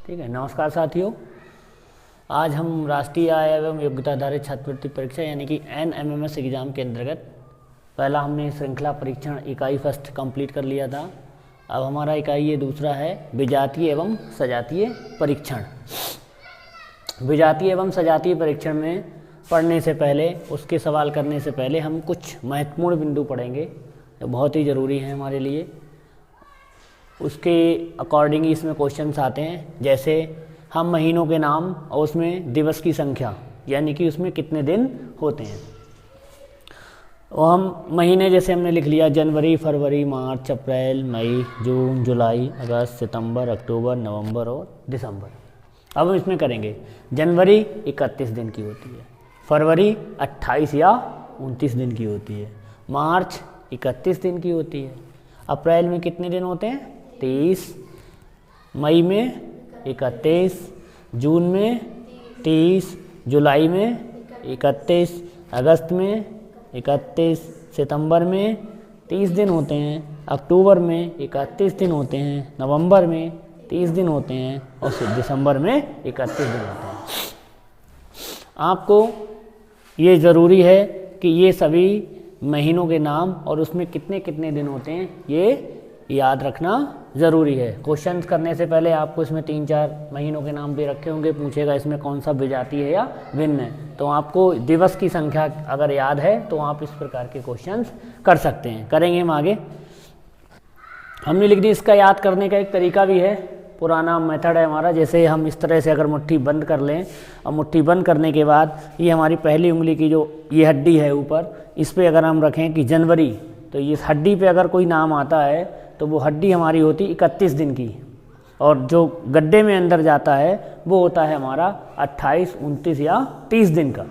ठीक है। नमस्कार साथियों, आज हम राष्ट्रीय आय एवं योग्यता आधारित छात्रवृत्ति परीक्षा यानी कि NMMS एग्ज़ाम के अंतर्गत पहला हमने श्रृंखला परीक्षण इकाई फर्स्ट कंप्लीट कर लिया था। अब हमारा इकाई ये दूसरा है विजातीय एवं सजातीय परीक्षण। विजातीय एवं सजातीय परीक्षण में पढ़ने से पहले, उसके सवाल करने से पहले हम कुछ महत्वपूर्ण बिंदु पढ़ेंगे जो बहुत ही ज़रूरी हैं हमारे लिए। उसके अकॉर्डिंग इसमें क्वेश्चंस आते हैं, जैसे हम महीनों के नाम और उसमें दिवस की संख्या यानी कि उसमें कितने दिन होते हैं। और हम महीने जैसे हमने लिख लिया जनवरी, फरवरी, मार्च, अप्रैल, मई, जून, जुलाई, अगस्त, सितंबर, अक्टूबर, नवंबर और दिसंबर। अब हम इसमें करेंगे। जनवरी 31 दिन की होती है, फरवरी 28 या 29 दिन की होती है, मार्च 31 दिन की होती है, अप्रैल में कितने दिन होते हैं 30, मई में 31, जून में 30, जुलाई में 31, अगस्त में 31, सितंबर में 30 दिन होते हैं, अक्टूबर में 31 दिन होते हैं, नवंबर में 30 दिन होते हैं और दिसंबर में 31 दिन होते हैं। आपको ये ज़रूरी है कि ये सभी महीनों के नाम और उसमें कितने कितने दिन होते हैं ये याद रखना ज़रूरी है। क्वेश्चन करने से पहले आपको इसमें 3-4 महीनों के नाम भी रखे होंगे, पूछेगा इसमें कौन सा विजातीय है या भिन्न है, तो आपको दिवस की संख्या अगर याद है तो आप इस प्रकार के क्वेश्चंस कर सकते हैं। करेंगे हम आगे। हमने लिख दी। इसका याद करने का एक तरीका भी है, पुराना मेथड है हमारा। जैसे हम इस तरह से अगर मुट्ठी बंद कर लें और मुट्ठी बंद करने के बाद ये हमारी पहली उंगली की जो ये हड्डी है ऊपर, इस पर अगर हम रखें कि जनवरी, तो इस हड्डी पे अगर कोई नाम आता है तो वो हड्डी हमारी होती 31 दिन की, और जो गड्ढे में अंदर जाता है वो होता है हमारा 28, 29 या 30 दिन का।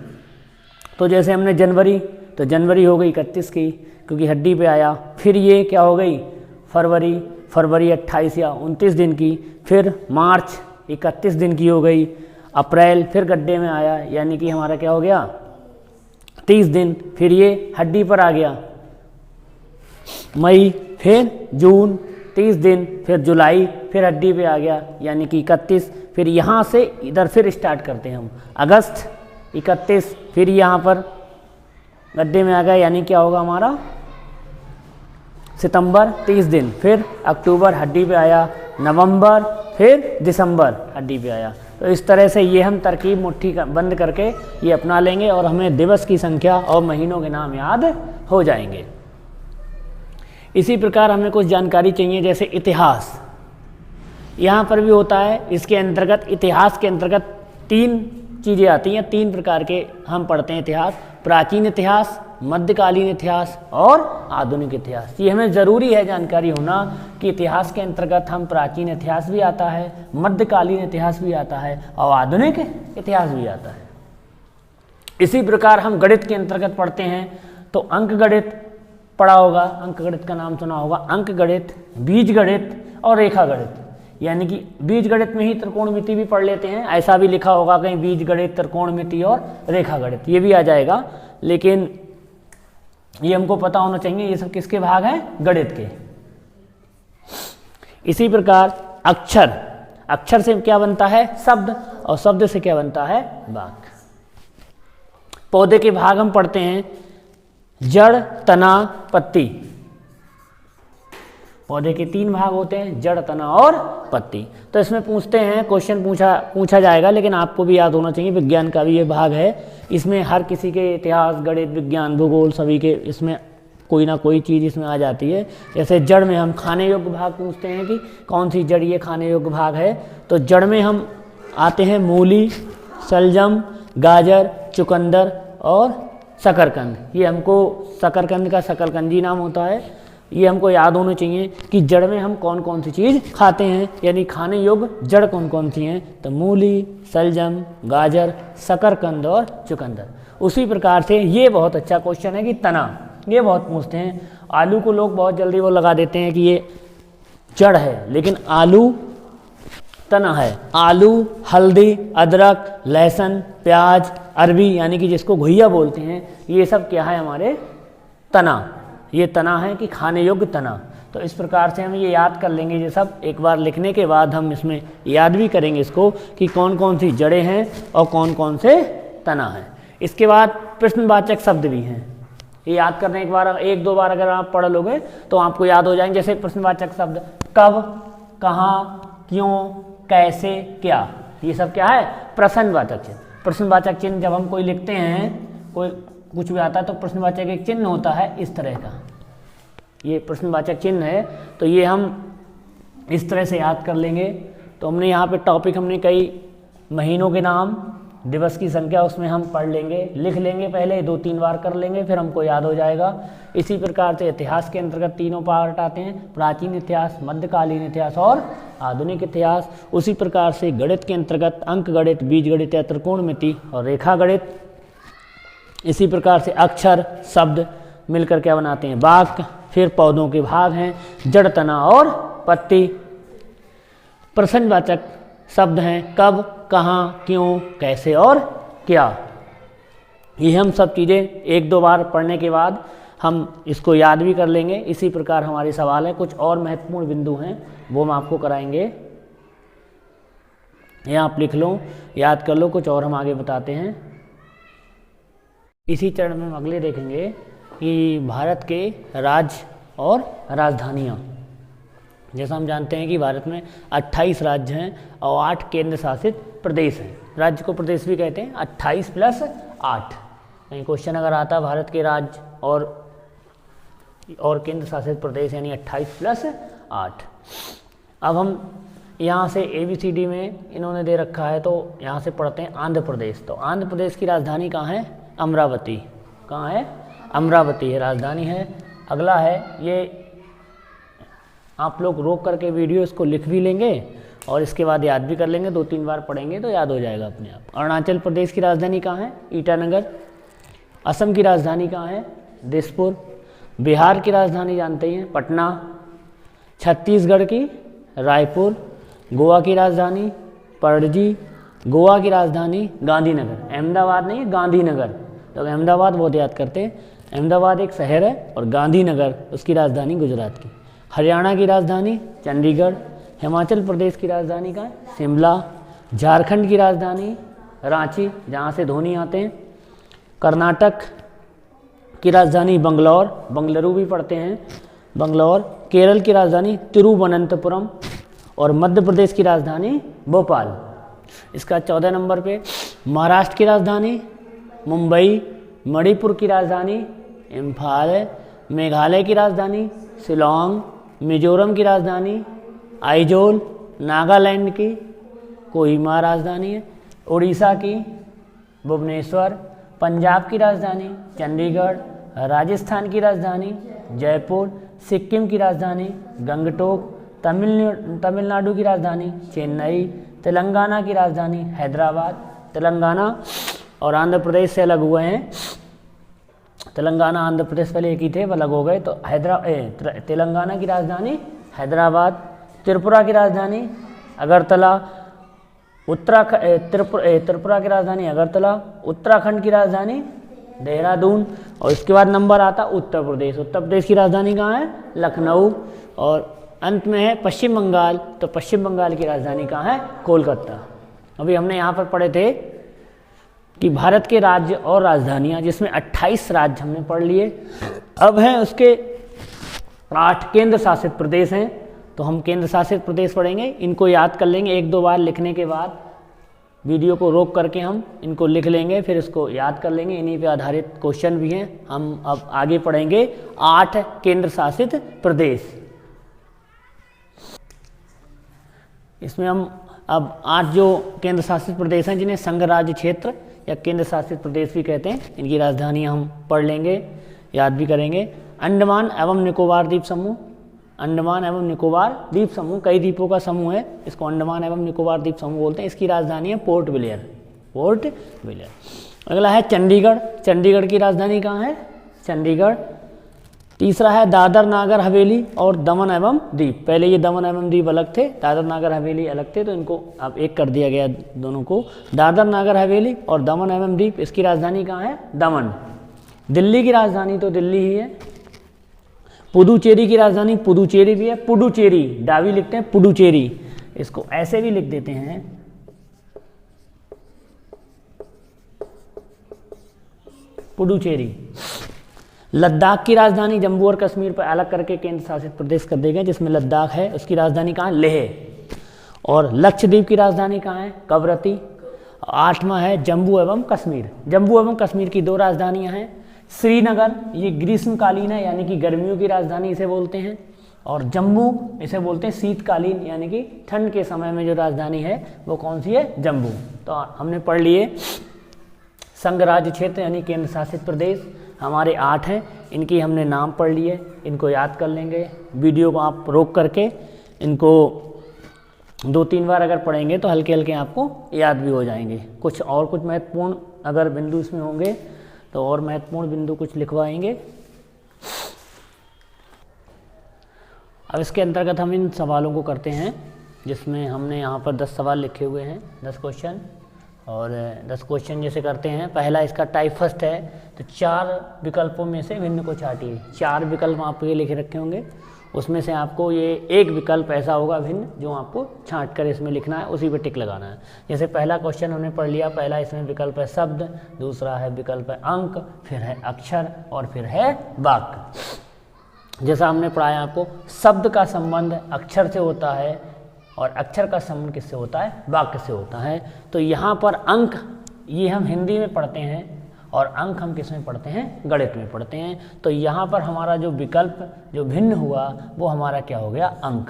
तो जैसे हमने जनवरी, तो जनवरी हो गई 31 की क्योंकि हड्डी पे आया। फिर ये क्या हो गई फरवरी, फरवरी 28 या 29 दिन की। फिर मार्च 31 दिन की हो गई। अप्रैल फिर गड्ढे में आया यानी कि हमारा क्या हो गया 30 दिन। फिर ये हड्डी पर आ गया मई, फिर जून 30 दिन, फिर जुलाई फिर हड्डी पे आ गया यानी कि 31। फिर यहाँ से इधर फिर स्टार्ट करते हैं हम, अगस्त 31, फिर यहाँ पर गड्ढे में आ गया यानी क्या होगा हमारा सितंबर 30 दिन, फिर अक्टूबर हड्डी पे आया, नवंबर, फिर दिसंबर हड्डी पे आया। तो इस तरह से ये हम तरकीब मुट्ठी बंद करके ये अपना लेंगे और हमें दिवस की संख्या और महीनों के नाम याद हो जाएंगे। इसी प्रकार हमें कुछ जानकारी चाहिए, जैसे इतिहास यहाँ पर भी होता है। इसके अंतर्गत इतिहास के अंतर्गत 3 चीज़ें आती हैं, 3 प्रकार के हम पढ़ते हैं इतिहास। प्राचीन इतिहास, मध्यकालीन इतिहास और आधुनिक इतिहास। ये हमें ज़रूरी है जानकारी होना कि इतिहास के अंतर्गत हम प्राचीन इतिहास भी आता है, मध्यकालीन इतिहास भी आता है और आधुनिक इतिहास भी आता है। इसी प्रकार हम गणित के अंतर्गत पढ़ते हैं तो अंक गणित पढ़ा होगा, अंक गणित का नाम सुना होगा। अंक गणित, बीज गणित और रेखा गणित, यानी कि बीज गणित में ही त्रिकोणमिति भी पढ़ लेते हैं, ऐसा भी लिखा होगा कहीं बीज गणित, त्रिकोणमिति और रेखा गणित, ये भी आ जाएगा। लेकिन ये हमको पता होना चाहिए ये सब किसके भाग हैं, गणित के। इसी प्रकार अक्षर, अक्षर से क्या बनता है शब्द, और शब्द से क्या बनता है वाक्य। पौधे के भाग हम पढ़ते हैं, जड़, तना, पत्ती। पौधे के 3 भाग होते हैं, जड़, तना और पत्ती। तो इसमें पूछते हैं, क्वेश्चन पूछा जाएगा, लेकिन आपको भी याद होना चाहिए विज्ञान का भी ये भाग है। इसमें हर किसी के इतिहास, गणित, विज्ञान, भूगोल सभी के इसमें कोई ना कोई चीज़ इसमें आ जाती है। जैसे जड़ में हम खाने योग्य भाग पूछते हैं कि कौन सी जड़ ये खाने योग्य भाग है, तो जड़ में हम आते हैं मूली, शलजम, गाजर, चुकंदर और शकरकंद। ये हमको शकरकंद का शकरकंदी नाम होता है। ये हमको याद होना चाहिए कि जड़ में हम कौन कौन सी चीज़ खाते हैं, यानी खाने योग्य जड़ कौन कौन सी हैं, तो मूली, शलजम, गाजर, शकरकंद और चुकंदर। उसी प्रकार से ये बहुत अच्छा क्वेश्चन है कि तना, ये बहुत पूछते हैं। आलू को लोग बहुत जल्दी वो लगा देते हैं कि ये जड़ है, लेकिन आलू तना है। आलू, हल्दी, अदरक, लहसुन, प्याज, अरबी यानी कि जिसको घुइया बोलते हैं, ये सब क्या है हमारे तना। ये तना है कि खाने योग्य तना। तो इस प्रकार से हम ये याद कर लेंगे। ये सब एक बार लिखने के बाद हम इसमें याद भी करेंगे इसको कि कौन कौन सी जड़ें हैं और कौन कौन से तना हैं। इसके बाद प्रश्नवाचक शब्द भी हैं। ये याद करने एक बार, एक दो बार अगर आप पढ़ लोगे तो आपको याद हो जाएंगे। जैसे प्रश्नवाचक शब्द कब, कहाँ, क्यों, कैसे, क्या, ये सब क्या है? प्रश्नवाचक चिन्ह। प्रश्नवाचक चिन्ह जब हम कोई लिखते हैं, कोई कुछ भी आता है तो प्रश्नवाचक एक चिन्ह होता है इस तरह का, ये प्रश्नवाचक चिन्ह है। तो ये हम इस तरह से याद कर लेंगे। तो हमने यहाँ पे टॉपिक, हमने कई महीनों के नाम, दिवस की संख्या उसमें हम पढ़ लेंगे, लिख लेंगे, पहले 2-3 बार कर लेंगे, फिर हमको याद हो जाएगा। इसी प्रकार से इतिहास के अंतर्गत 3 पार्ट आते हैं, प्राचीन इतिहास, मध्यकालीन इतिहास और आधुनिक इतिहास। उसी प्रकार से गणित के अंतर्गत अंक गणित, बीज गणित या त्रिकोणमिति और रेखा गणित। इसी प्रकार से अक्षर, शब्द मिलकर क्या बनाते हैं? वाक्य। फिर पौधों के भाग हैं, जड़, तना और पत्ती। प्रश्नवाचक शब्द हैं कब, कहाँ, क्यों, कैसे और क्या। ये हम सब चीज़ें 1-2 बार पढ़ने के बाद हम इसको याद भी कर लेंगे। इसी प्रकार हमारे सवाल है, कुछ और महत्वपूर्ण बिंदु हैं वो हम आपको कराएंगे। यहाँ आप लिख लो, याद कर लो, कुछ और हम आगे बताते हैं। इसी चरण में हम अगले देखेंगे कि भारत के राज्य और राजधानियाँ। जैसा हम जानते हैं कि भारत में 28 राज्य हैं और 8 केंद्र शासित प्रदेश हैं। राज्य को प्रदेश भी कहते हैं। 28 + 8, कहीं क्वेश्चन अगर आता है भारत के राज्य और केंद्र शासित प्रदेश, यानी 28 + 8। अब हम यहाँ से ABCD में इन्होंने दे रखा है, तो यहाँ से पढ़ते हैं आंध्र प्रदेश। तो आंध्र प्रदेश की राजधानी कहाँ है? अमरावती। कहाँ है? अमरावती है, राजधानी है। अगला है, ये आप लोग रोक करके वीडियो इसको लिख भी लेंगे और इसके बाद याद भी कर लेंगे, 2-3 बार पढ़ेंगे तो याद हो जाएगा अपने आप। अरुणाचल प्रदेश की राजधानी कहाँ है? ईटानगर। असम की राजधानी कहाँ है? दिसपुर। बिहार की राजधानी जानते हैं, पटना। छत्तीसगढ़ की रायपुर। गोवा की राजधानी पणजी। गोवा की राजधानी गांधीनगर। अहमदाबाद नहीं, गांधीनगर। तो अहमदाबाद बहुत याद करते हैं, अहमदाबाद एक शहर है और गांधीनगर उसकी राजधानी गुजरात की। हरियाणा की राजधानी चंडीगढ़। हिमाचल प्रदेश की राजधानी का शिमला। झारखंड की राजधानी रांची, जहाँ से धोनी आते हैं। कर्नाटक की राजधानी बंगलौर, बंगलुरु भी पढ़ते हैं, बंगलौर। केरल की राजधानी तिरुवनंतपुरम और मध्य प्रदेश की राजधानी भोपाल। इसका 14 नंबर पे महाराष्ट्र की राजधानी मुंबई। मणिपुर की राजधानी इम्फाल। मेघालय की राजधानी शिलोंग। मिजोरम की राजधानी आइजोल। नागालैंड की कोहिमा राजधानी है। उड़ीसा की भुवनेश्वर। पंजाब की राजधानी चंडीगढ़। राजस्थान की राजधानी जयपुर। सिक्किम की राजधानी गंगटोक। तमिलनाडु की राजधानी चेन्नई। तेलंगाना की राजधानी हैदराबाद। तेलंगाना और आंध्र प्रदेश से अलग हुए हैं। तेलंगाना आंध्र प्रदेश पहले एक ही थे, वो अलग हो गए। तो तेलंगाना की राजधानी हैदराबाद। त्रिपुरा की राजधानी अगरतला। त्रिपुरा की राजधानी अगरतला। उत्तराखंड की राजधानी देहरादून। और इसके बाद नंबर आता उत्तर प्रदेश। उत्तर प्रदेश की राजधानी कहाँ है? लखनऊ। और अंत में है पश्चिम बंगाल। तो पश्चिम बंगाल की राजधानी कहाँ है? कोलकाता। अभी हमने यहाँ पर पढ़े थे कि भारत के राज्य और राजधानियाँ, जिसमें 28 राज्य हमने पढ़ लिए। अब हैं उसके 8 केंद्र शासित प्रदेश हैं। तो हम केंद्र शासित प्रदेश पढ़ेंगे, इनको याद कर लेंगे 1-2 बार लिखने के बाद। वीडियो को रोक करके हम इनको लिख लेंगे, फिर इसको याद कर लेंगे। इन्हीं पे आधारित क्वेश्चन भी हैं। हम अब आगे पढ़ेंगे 8 केंद्र शासित प्रदेश। इसमें हम अब 8 जो केंद्र शासित प्रदेश हैं, जिन्हें संघ राज्य क्षेत्र या केंद्र शासित प्रदेश भी कहते हैं, इनकी राजधानियाँ हम पढ़ लेंगे, याद भी करेंगे। अंडमान एवं निकोबार द्वीप समूह। अंडमान एवं निकोबार द्वीप समूह कई द्वीपों का समूह है, इसको अंडमान एवं निकोबार द्वीप समूह बोलते हैं। इसकी राजधानी है पोर्ट ब्लेयर। Port Blair. अगला है चंडीगढ़। चंडीगढ़ की राजधानी कहाँ है? चंडीगढ़। तीसरा है दादर नागर हवेली और दमन एवं दीप। पहले ये दमन एवं दीप अलग थे, दादर नागर हवेली अलग थे, तो इनको अब एक कर दिया गया दोनों को। दादर नागर हवेली और दमन एवं दीप, इसकी राजधानी कहाँ है? दमन। दिल्ली की राजधानी तो दिल्ली ही है। पुडुचेरी की राजधानी पुडुचेरी भी है, पुडुचेरी डावी लिखते हैं पुडुचेरी, इसको ऐसे भी लिख देते हैं पुडुचेरी। लद्दाख की राजधानी जम्मू और कश्मीर पर अलग करके केंद्र शासित प्रदेश कर दिए गए, जिसमें लद्दाख है, उसकी राजधानी कहाँ है, लेह। और लक्षद्वीप की राजधानी कहाँ है, कवरत्ती। 8वां है जम्मू एवं कश्मीर। जम्मू एवं कश्मीर की 2 राजधानियां हैं, श्रीनगर ये ग्रीष्मकालीन है यानी कि गर्मियों की राजधानी इसे बोलते हैं, और जम्मू इसे बोलते हैं शीतकालीन यानी कि ठंड के समय में जो राजधानी है वो कौन सी है, जम्मू। तो हमने पढ़ लिए संघ राज्य क्षेत्र यानी केंद्र शासित प्रदेश, हमारे 8 हैं, इनकी हमने नाम पढ़ लिए, इनको याद कर लेंगे। वीडियो को आप रोक करके इनको 2-3 बार अगर पढ़ेंगे तो हल्के हल्के आपको याद भी हो जाएंगे। कुछ महत्वपूर्ण अगर बिंदु इसमें होंगे तो और महत्वपूर्ण बिंदु कुछ लिखवाएंगे। अब इसके अंतर्गत हम इन सवालों को करते हैं, जिसमें हमने यहाँ पर 10 सवाल लिखे हुए हैं, 10 क्वेश्चन। और 10 क्वेश्चन जैसे करते हैं, पहला इसका टाइप फर्स्ट है, तो 4 विकल्पों में से भिन्न को छाटिए। 4 विकल्प आपको ये लिखे रखे होंगे, उसमें से आपको ये एक विकल्प ऐसा होगा भिन्न जो आपको छांट कर इसमें लिखना है, उसी पे टिक लगाना है। जैसे पहला क्वेश्चन हमने पढ़ लिया, पहला इसमें विकल्प है शब्द, दूसरा है विकल्प है अंक, फिर है अक्षर और फिर है वाक्य। जैसा हमने पढ़ाया आपको, शब्द का संबंध अक्षर से होता है और अक्षर का संबंध किससे होता है, वाक्य से होता है। तो यहाँ पर अंक ये हम हिंदी में पढ़ते हैं और अंक हम किस में पढ़ते हैं, गणित में पढ़ते हैं। तो यहाँ पर हमारा जो विकल्प जो भिन्न हुआ वो हमारा क्या हो गया, अंक।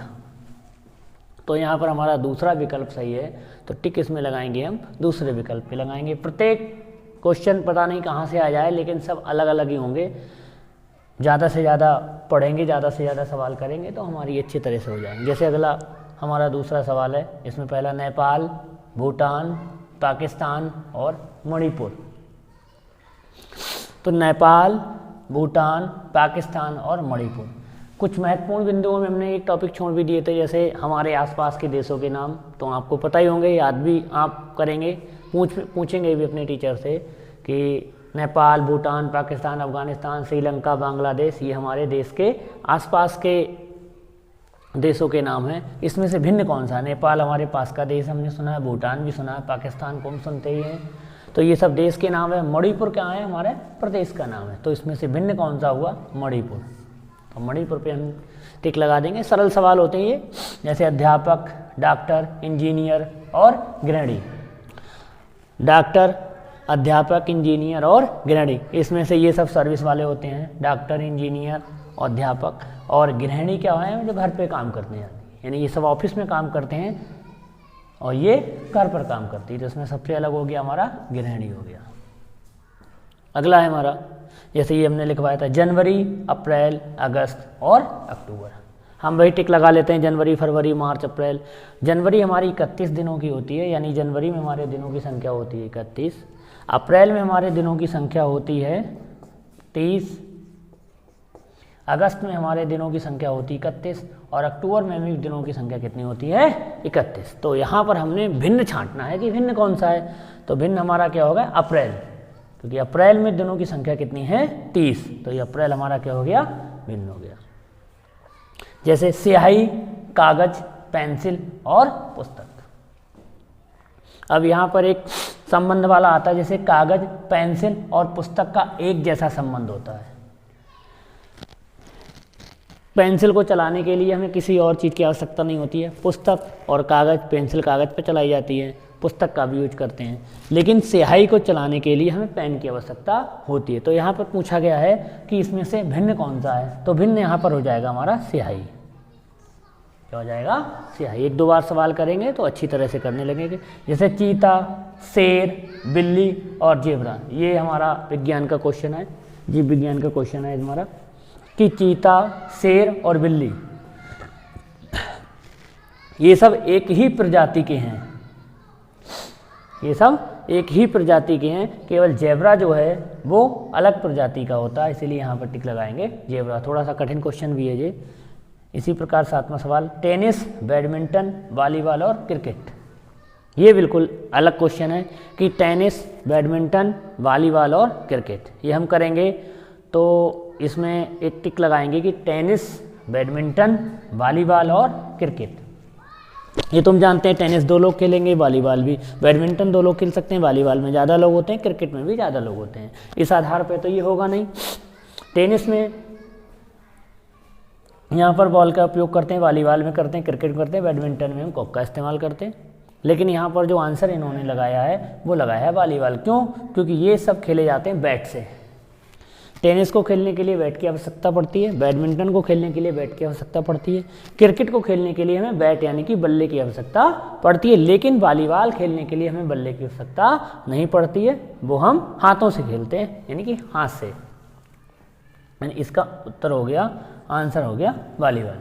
तो यहाँ पर हमारा दूसरा विकल्प सही है, तो टिक इसमें लगाएंगे, हम दूसरे विकल्प पे लगाएंगे। प्रत्येक क्वेश्चन पता नहीं कहाँ से आ जाए, लेकिन सब अलग अलग ही होंगे। ज़्यादा से ज़्यादा पढ़ेंगे, ज़्यादा से ज़्यादा सवाल करेंगे तो हमारी अच्छी तरह से हो जाएंगे। जैसे अगला हमारा दूसरा सवाल है, इसमें पहला नेपाल, भूटान, पाकिस्तान और मणिपुर। तो नेपाल, भूटान, पाकिस्तान और मणिपुर। कुछ महत्वपूर्ण बिंदुओं में हमने एक टॉपिक छोड़ भी दिए थे, जैसे हमारे आसपास के देशों के नाम, तो आपको पता ही होंगे, याद भी आप करेंगे, पूछेंगे भी अपने टीचर से कि नेपाल, भूटान, पाकिस्तान, अफगानिस्तान, श्रीलंका, बांग्लादेश, ये हमारे देश के आसपास के देशों के नाम हैं। इसमें से भिन्न कौन सा है? नेपाल हमारे पास का देश हमने सुना है, भूटान भी सुना है, पाकिस्तान को हम सुनते ही हैं, तो ये सब देश के नाम है। मणिपुर क्या है? हमारे प्रदेश का नाम है। तो इसमें से भिन्न कौन सा हुआ? मणिपुर। तो मणिपुर पे हम टिक लगा देंगे। सरल सवाल होते हैं ये, जैसे अध्यापक, डॉक्टर, इंजीनियर और गृहिणी। डॉक्टर, अध्यापक, इंजीनियर और गृहिणी, इसमें से ये सब सर्विस वाले होते हैं। डॉक्टर, इंजीनियर, अध्यापक और गृहिणी क्या है? जो घर पे काम करते हैं, यानी ये सब ऑफिस में काम करते हैं और ये घर पर काम करती है। तो इसमें सबसे अलग हो गया हमारा गृहिणी हो गया। अगला है हमारा, जैसे ये हमने लिखवाया था, जनवरी, अप्रैल, अगस्त और अक्टूबर। हम वही टिक लगा लेते हैं, जनवरी, फरवरी, मार्च, अप्रैल। जनवरी हमारी 31 दिनों की होती है, यानी जनवरी में हमारे दिनों की संख्या होती है 31। अप्रैल में हमारे दिनों की संख्या होती है 30। अगस्त में हमारे दिनों की संख्या होती है 31 और अक्टूबर में भी दिनों की संख्या कितनी होती है? 31। तो यहाँ पर हमने भिन्न छांटना है कि भिन्न कौन सा है। तो भिन्न हमारा क्या होगा? अप्रैल, क्योंकि अप्रैल में दिनों की संख्या कितनी है? 30। तो ये अप्रैल हमारा क्या हो गया? भिन्न हो गया। जैसे स्याही, कागज, पेंसिल और पुस्तक। अब यहाँ पर एक संबंध वाला आता है, जैसे कागज, पेंसिल और पुस्तक का एक जैसा संबंध होता है। पेंसिल को चलाने के लिए हमें किसी और चीज़ की आवश्यकता नहीं होती है। पुस्तक और कागज़, पेंसिल कागज़ पर चलाई जाती है, पुस्तक का भी यूज करते हैं। लेकिन स्याही को चलाने के लिए हमें पेन की आवश्यकता होती है। तो यहाँ पर पूछा गया है कि इसमें से भिन्न कौन सा है? तो भिन्न यहाँ पर हो जाएगा हमारा स्याही। क्या हो जाएगा? स्याही। 1-2 बार सवाल करेंगे तो अच्छी तरह से करने लगेंगे। जैसे चीता, शेर, बिल्ली और जेब्रा, ये हमारा विज्ञान का क्वेश्चन है, जीव विज्ञान का क्वेश्चन है हमारा, कि चीता, शेर और बिल्ली ये सब एक ही प्रजाति के हैं। ये सब एक ही प्रजाति के हैं, केवल जेब्रा जो है वो अलग प्रजाति का होता है, इसीलिए यहाँ पर टिक लगाएंगे जेब्रा। थोड़ा सा कठिन क्वेश्चन भी है ये। इसी प्रकार 7वां सवाल, टेनिस, बैडमिंटन, वॉलीबॉल और क्रिकेट। ये बिल्कुल अलग क्वेश्चन है कि टेनिस, बैडमिंटन, वॉलीबॉल और क्रिकेट ये हम करेंगे। तो इसमें एक टिक लगाएंगे कि टेनिस, बैडमिंटन, वॉलीबॉल और क्रिकेट। ये तुम जानते हैं टेनिस 2 लोग खेलेंगे, वॉलीबॉल भी, बैडमिंटन 2 लोग खेल सकते हैं, वॉलीबॉल में ज़्यादा लोग होते हैं, क्रिकेट में भी ज़्यादा लोग होते हैं। इस आधार पे तो ये होगा नहीं। टेनिस में यहाँ पर बॉल का उपयोग करते हैं, वॉलीबॉल में करते हैं, क्रिकेट करते हैं, बैडमिंटन में हम कॉक का इस्तेमाल करते हैं। लेकिन यहाँ पर जो आंसर इन्होंने लगाया है वो लगाया है वॉलीबॉल। क्यों? क्योंकि ये सब खेले जाते हैं बैट से। टेनिस को खेलने के लिए बैट की आवश्यकता पड़ती है, बैडमिंटन को खेलने के लिए बैट की आवश्यकता पड़ती है, क्रिकेट को खेलने के लिए हमें बैट यानी कि बल्ले की आवश्यकता पड़ती है। लेकिन वॉलीबॉल खेलने के लिए हमें बल्ले की आवश्यकता नहीं पड़ती है, वो हम हाथों से खेलते हैं यानी कि हाथ से। यानी इसका उत्तर हो गया, आंसर हो गया वॉलीबॉल।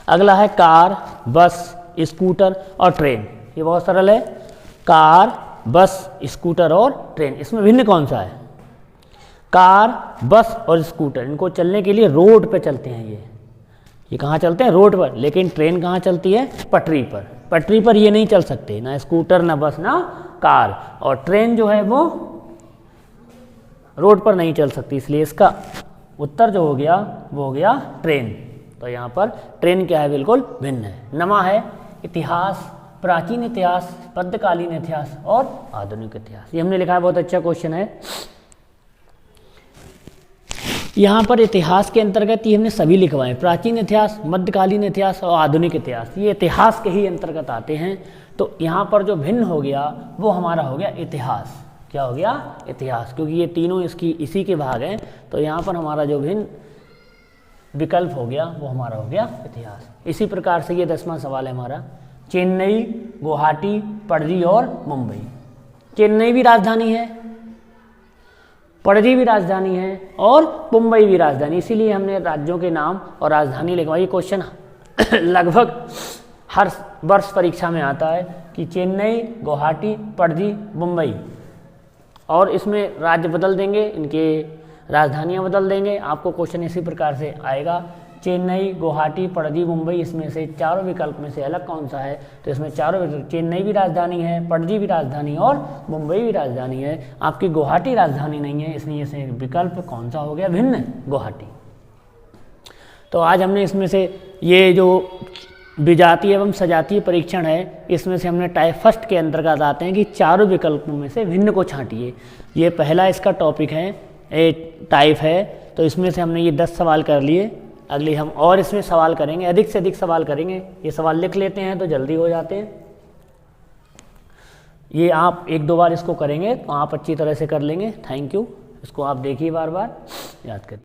अगला है कार, बस, स्कूटर और ट्रेन। ये बहुत सरल है, कार, बस, स्कूटर और ट्रेन। इसमें भिन्न कौन सा है? कार, बस और स्कूटर इनको चलने के लिए रोड पे चलते हैं। ये कहाँ चलते हैं? रोड पर। लेकिन ट्रेन कहाँ चलती है? पटरी पर। पटरी पर ये नहीं चल सकते, ना स्कूटर, ना बस, ना कार। और ट्रेन जो है वो रोड पर नहीं चल सकती, इसलिए इसका उत्तर जो हो गया वो हो गया ट्रेन। तो यहाँ पर ट्रेन क्या है? बिल्कुल भिन्न है। नमा है इतिहास, प्राचीन इतिहास, मध्यकालीन इतिहास और आधुनिक इतिहास। ये हमने लिखा है, बहुत अच्छा क्वेश्चन है। यहाँ पर इतिहास के अंतर्गत ये हमने सभी लिखवाए, प्राचीन इतिहास, मध्यकालीन इतिहास और आधुनिक इतिहास, ये इतिहास के ही अंतर्गत आते हैं। तो यहाँ पर जो भिन्न हो गया वो हमारा हो गया इतिहास। क्या हो गया? इतिहास, क्योंकि ये तीनों इसी के भाग हैं। तो यहाँ पर हमारा जो भिन्न विकल्प हो गया वो हमारा हो गया इतिहास। इसी प्रकार से ये 10वां सवाल है हमारा, चेन्नई, गुवाहाटी, पणजी और मुंबई। चेन्नई भी राजधानी है, पणजी भी राजधानी है और मुंबई भी राजधानी, इसीलिए हमने राज्यों के नाम और राजधानी लिखवाई। क्वेश्चन लगभग हर वर्ष परीक्षा में आता है कि चेन्नई, गुवाहाटी, पणजी, मुंबई, और इसमें राज्य बदल देंगे, इनके राजधानियां बदल देंगे। आपको क्वेश्चन इसी प्रकार से आएगा, चेन्नई, गुवाहाटी, पणजी, मुंबई, इसमें से चारों विकल्प में से अलग कौन सा है? तो इसमें चारों विकल्प, चेन्नई भी राजधानी है, पणजी भी राजधानी और मुंबई भी राजधानी है। आपकी गुवाहाटी राजधानी नहीं है, इसलिए इसे विकल्प कौन सा हो गया? भिन्न, गुवाहाटी। तो आज हमने इसमें से ये जो विजातीय एवं सजातीय परीक्षण है, इसमें से हमने टाइप फर्स्ट के अंतर्गत आते हैं कि चारों विकल्पों में से भिन्न को छांटिए। ये पहला इसका टॉपिक है, टाइप है। तो इसमें से हमने ये 10 सवाल कर लिए। अगली हम और इसमें सवाल करेंगे, अधिक से अधिक सवाल करेंगे। ये सवाल लिख लेते हैं तो जल्दी हो जाते हैं। ये आप 1-2 बार इसको करेंगे तो आप अच्छी तरह से कर लेंगे। Thank you. इसको आप देखिए, बार बार याद करिए।